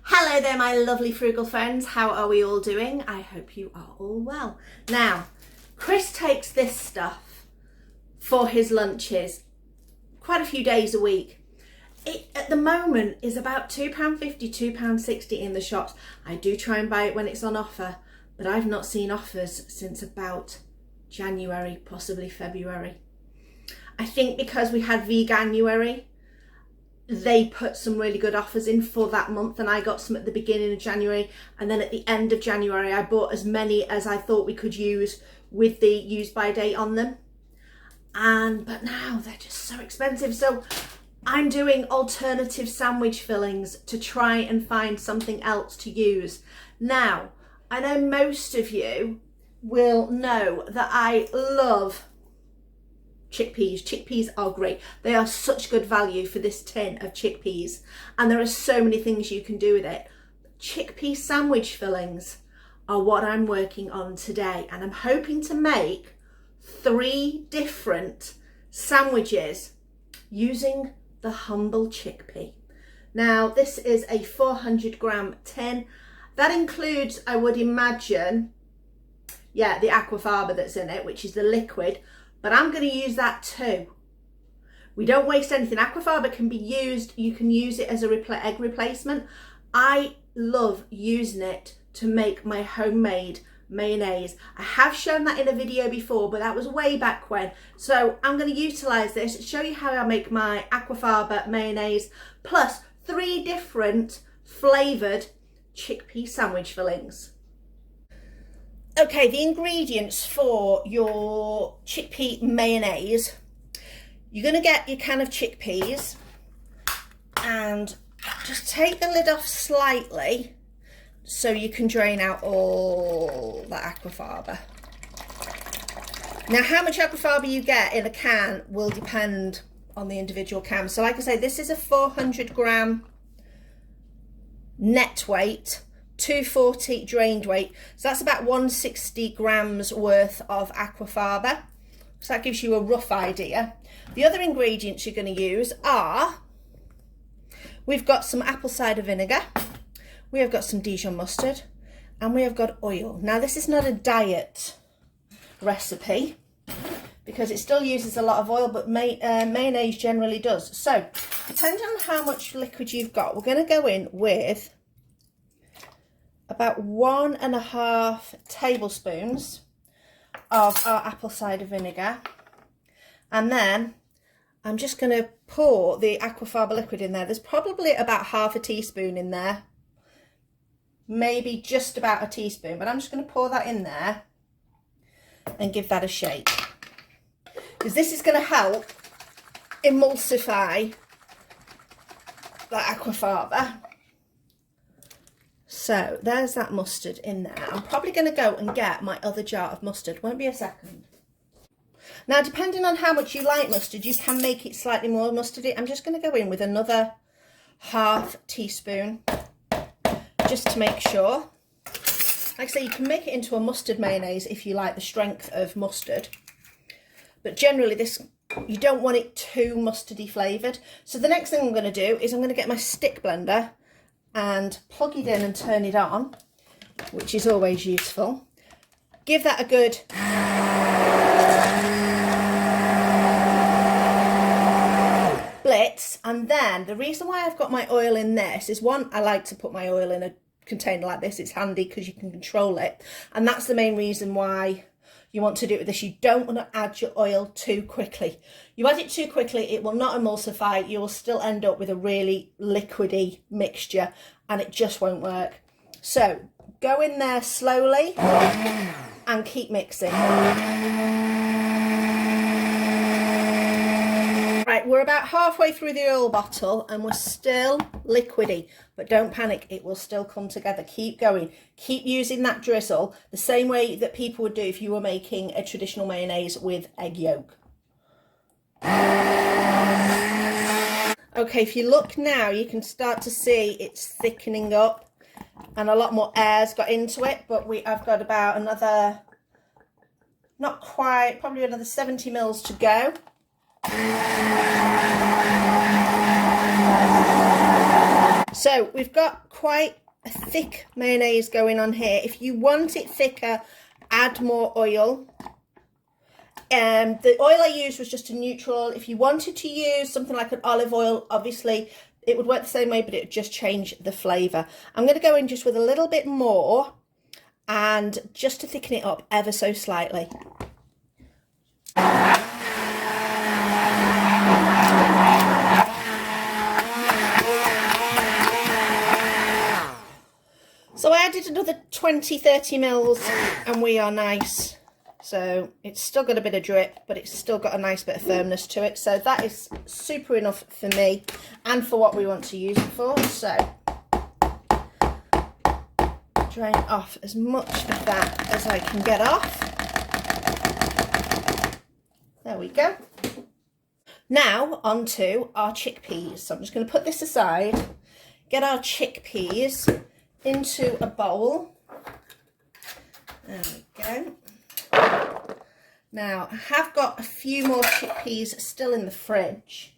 Hello there, my lovely frugal friends. How are we all doing? I hope you are all well. Now, Chris takes this stuff for his lunches quite a few days a week. It, at the moment, is about £2.50, £2.60 in the shops. I do try and buy it when it's on offer, but I've not seen offers since about January, possibly February. I think because we had Veganuary, they put some really good offers in for that month, and I got some at the beginning of January, and then at the end of January I bought as many as I thought we could use with the use by date on them. But now they're just so expensive, so I'm doing alternative sandwich fillings to try and find something else to use. Now, I know most of you will know that I love chickpeas. Chickpeas are great. They are such good value for this tin of chickpeas, and there are so many things you can do with it. Chickpea sandwich fillings are what I'm working on today, and I'm hoping to make 3 different sandwiches using the humble chickpea. Now, this is a 400-gram tin. That includes, I would imagine, the aquafaba that's in it, which is the liquid, but I'm going to use that too. We don't waste anything. Aquafaba can be used, you can use it as a egg replacement. I love using it to make my homemade mayonnaise. I have shown that in a video before, but that was way back when. So I'm going to utilise this, show you how I make my aquafaba mayonnaise, plus 3 different flavoured chickpea sandwich fillings. Okay, the ingredients for your chickpea mayonnaise. You're going to get your can of chickpeas and just take the lid off slightly so you can drain out all the aquafaba. Now, how much aquafaba you get in a can will depend on the individual can. So like I say, this is a 400-gram net weight, 240 drained weight, so that's about 160 grams worth of aquafaba. So that gives you a rough idea. The other ingredients you're going to use are, we've got some apple cider vinegar, we have got some Dijon mustard, and we have got oil. Now, this is not a diet recipe because it still uses a lot of oil, but mayonnaise generally does. So depending on how much liquid you've got, we're going to go in with about 1.5 tablespoons of our apple cider vinegar, and then I'm just going to pour the aquafaba liquid in there. There's probably about half a teaspoon in there, maybe just about a teaspoon, but I'm just going to pour that in there and give that a shake, because this is going to help emulsify the aquafaba. So there's that mustard in there. I'm probably going to go and get my other jar of mustard. Won't be a second. Now, depending on how much you like mustard, you can make it slightly more mustardy. I'm just going to go in with another half teaspoon just to make sure. Like I say, you can make it into a mustard mayonnaise if you like the strength of mustard, but generally you don't want it too mustardy flavoured. So the next thing I'm going to do is I'm going to get my stick blender and plug it in and turn it on, which is always useful. Give that a good blitz, and then the reason why I've got my oil in this is, one, I like to put my oil in a container like this. It's handy because you can control it, and that's the main reason why you want to do it with this. You don't want to add your oil too quickly. You add it too quickly, it will not emulsify. You will still end up with a really liquidy mixture, and it just won't work. So go in there slowly and keep mixing. Right, we're about halfway through the oil bottle and we're still liquidy, but don't panic, it will still come together. Keep going, keep using that drizzle the same way that people would do if you were making a traditional mayonnaise with egg yolk. Okay, if you look now, you can start to see it's thickening up and a lot more air's got into it, but I've got about another, not quite, probably another 70 mils to go. So we've got quite a thick mayonnaise going on here. If you want it thicker, add more oil. The oil I used was just a neutral. If you wanted to use something like an olive oil, obviously it would work the same way, but it would just change the flavour. I'm going to go in just with a little bit more and just to thicken it up ever so slightly. So I added another 20-30 mils and we are nice. So it's still got a bit of drip, but it's still got a nice bit of firmness to it. So that is super enough for me and for what we want to use it for. So drain off as much of that as I can get off. There we go. Now onto our chickpeas. So I'm just going to put this aside, get our chickpeas into a bowl. There we go. Now, I have got a few more chickpeas still in the fridge.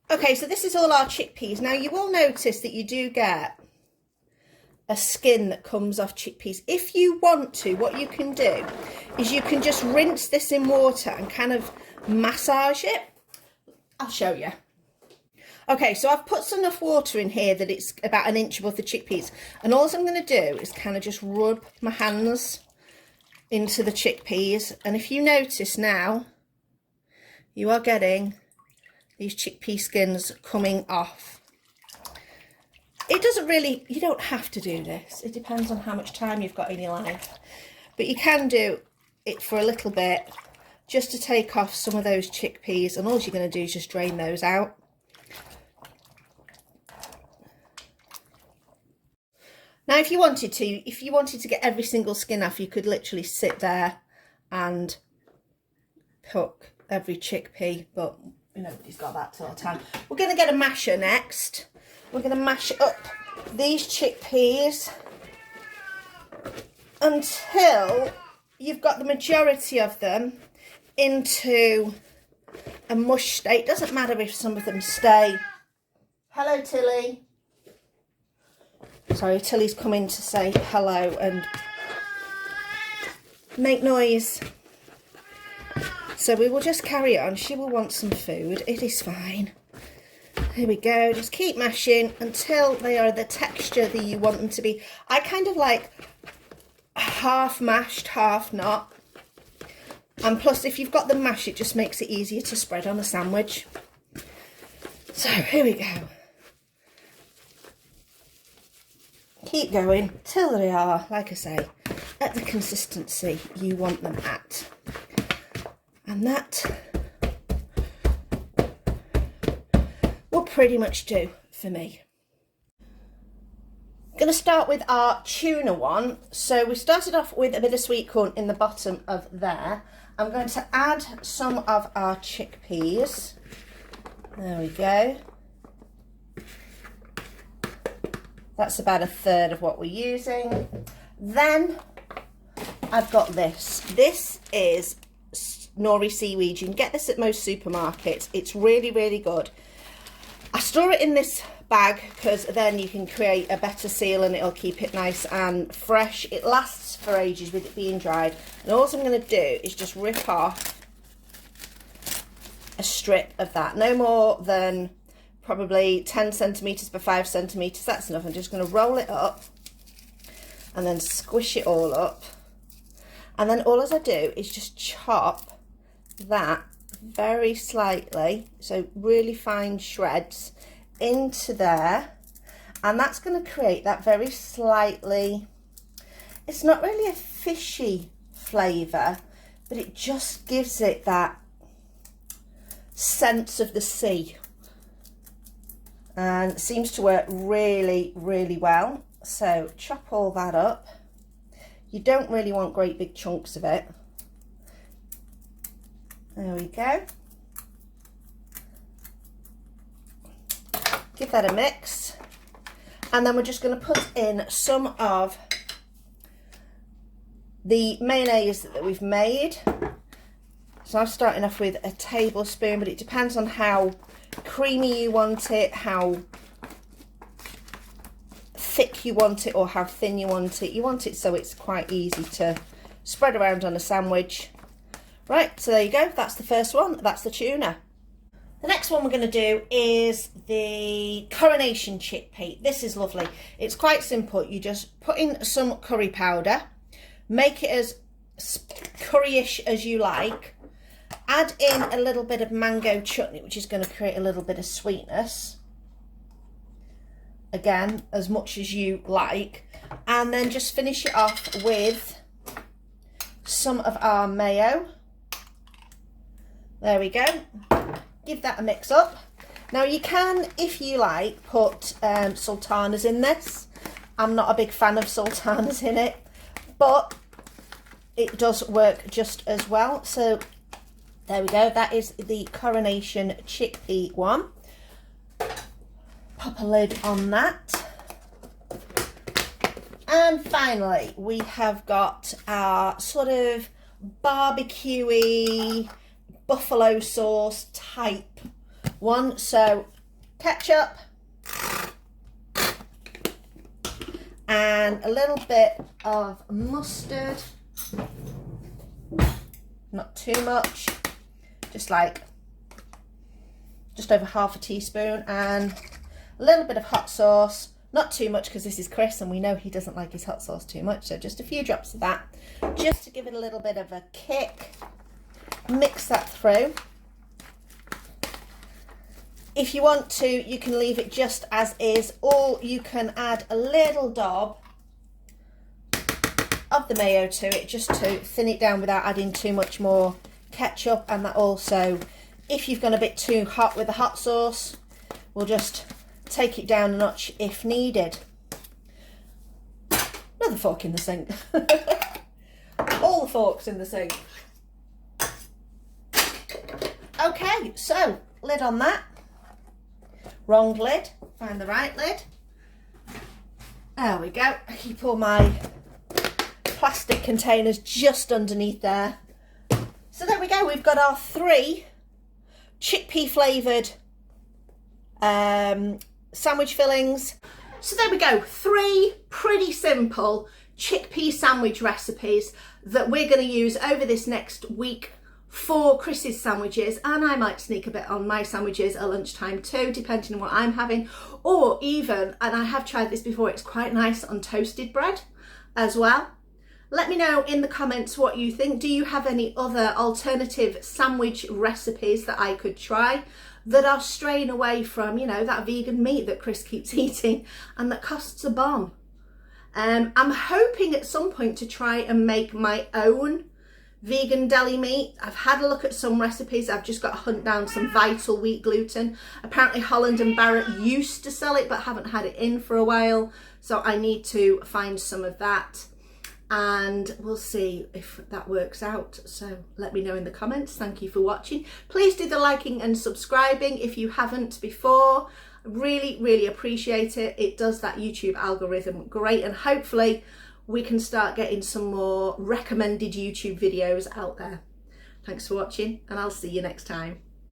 Okay, so this is all our chickpeas. Now, you will notice that you do get a skin that comes off chickpeas. If you want to, what you can do is you can just rinse this in water and kind of massage it. I'll show you. Okay, so I've put enough water in here that it's about an inch above the chickpeas. And all I'm going to do is kind of just rub my hands into the chickpeas, and if you notice now, you are getting these chickpea skins coming off. It doesn't really, you don't have to do this. It depends on how much time you've got in your life, but you can do it for a little bit just to take off some of those chickpeas, and all you're going to do is just drain those out. Now, if you wanted to get every single skin off, you could literally sit there and cook every chickpea, but nobody's got that sort of time. We're going to get a masher next. We're going to mash up these chickpeas until you've got the majority of them into a mush state. Doesn't matter if some of them stay. Hello, Tilly. Sorry, Tilly's come in to say hello and make noise. So we will just carry on. She will want some food. It is fine. Here we go. Just keep mashing until they are the texture that you want them to be. I kind of like half mashed, half not. And plus, if you've got them mashed, it just makes it easier to spread on a sandwich. So here we go. Keep going till they are, like I say, at the consistency you want them at. And that will pretty much do for me. I'm going to start with our tuna one. So we started off with a bit of sweet corn in the bottom of there. I'm going to add some of our chickpeas. There we go. That's about a third of what we're using. Then I've got this. This is nori seaweed. You can get this at most supermarkets. It's really, really good. I store it in this bag because then you can create a better seal and it'll keep it nice and fresh. It lasts for ages with it being dried. And all I'm going to do is just rip off a strip of that. No more than probably 10 centimetres by 5 centimetres. That's enough. I'm just going to roll it up and then squish it all up. And then all as I do is just chop that very slightly, so really fine shreds into there, and that's going to create that very slightly, it's not really a fishy flavour, but it just gives it that sense of the sea, and it seems to work really, really well. So chop all that up. You don't really want great big chunks of it. There we go. Give that a mix. And then we're just going to put in some of the mayonnaise that we've made. So I'm starting off with a tablespoon, but it depends on how creamy you want it, how thick you want it, or how thin you want it. You want it so it's quite easy to spread around on a sandwich. Right, so there you go. That's the first one. That's the tuna. The next one we're going to do is the coronation chickpea. This is lovely. It's quite simple. You just put in some curry powder, make it as curryish as you like, add in a little bit of mango chutney, which is going to create a little bit of sweetness. Again, as much as you like, and then just finish it off with some of our mayo. There we go. Give that a mix up. Now you can, if you like, put sultanas in this. I'm not a big fan of sultanas in it, but it does work just as well. So there we go. That is the coronation chickpea one. Pop a lid on that. And finally, we have got our sort of barbecue-y buffalo sauce type one. So ketchup and a little bit of mustard, not too much, just over half a teaspoon, and a little bit of hot sauce, not too much because this is Chris and we know he doesn't like his hot sauce too much, so just a few drops of that just to give it a little bit of a kick. Mix that through. If you want to, you can leave it just as is, or you can add a little dob of the mayo to it just to thin it down without adding too much more ketchup. And that also, if you've gone a bit too hot with the hot sauce, we'll just take it down a notch if needed. Another fork in the sink. All the forks in the sink. Okay, so lid on that. Wrong lid. Find the right lid. There we go. I keep all my plastic containers just underneath there. So there we go. We've got our 3 chickpea flavoured sandwich fillings. So there we go. 3 pretty simple chickpea sandwich recipes that we're going to use over this next week for Chris's sandwiches, and I might sneak a bit on my sandwiches at lunchtime too, depending on what I'm having, or even, and I have tried this before, it's quite nice on toasted bread as well. Let me know in the comments what you think. Do you have any other alternative sandwich recipes that I could try that are straying away from, you know, that vegan meat that Chris keeps eating and that costs a bomb? I'm hoping at some point to try and make my own vegan deli meat. I've had a look at some recipes. I've just got to hunt down some Vital wheat gluten. Apparently Holland and Barrett used to sell it but haven't had it in for a while, so I need to find some of that and we'll see if that works out. So let me know in the comments. Thank you for watching. Please do the liking and subscribing if you haven't before. Really appreciate it. It does that YouTube algorithm great, and hopefully we can start getting some more recommended YouTube videos out there. Thanks for watching, and I'll see you next time.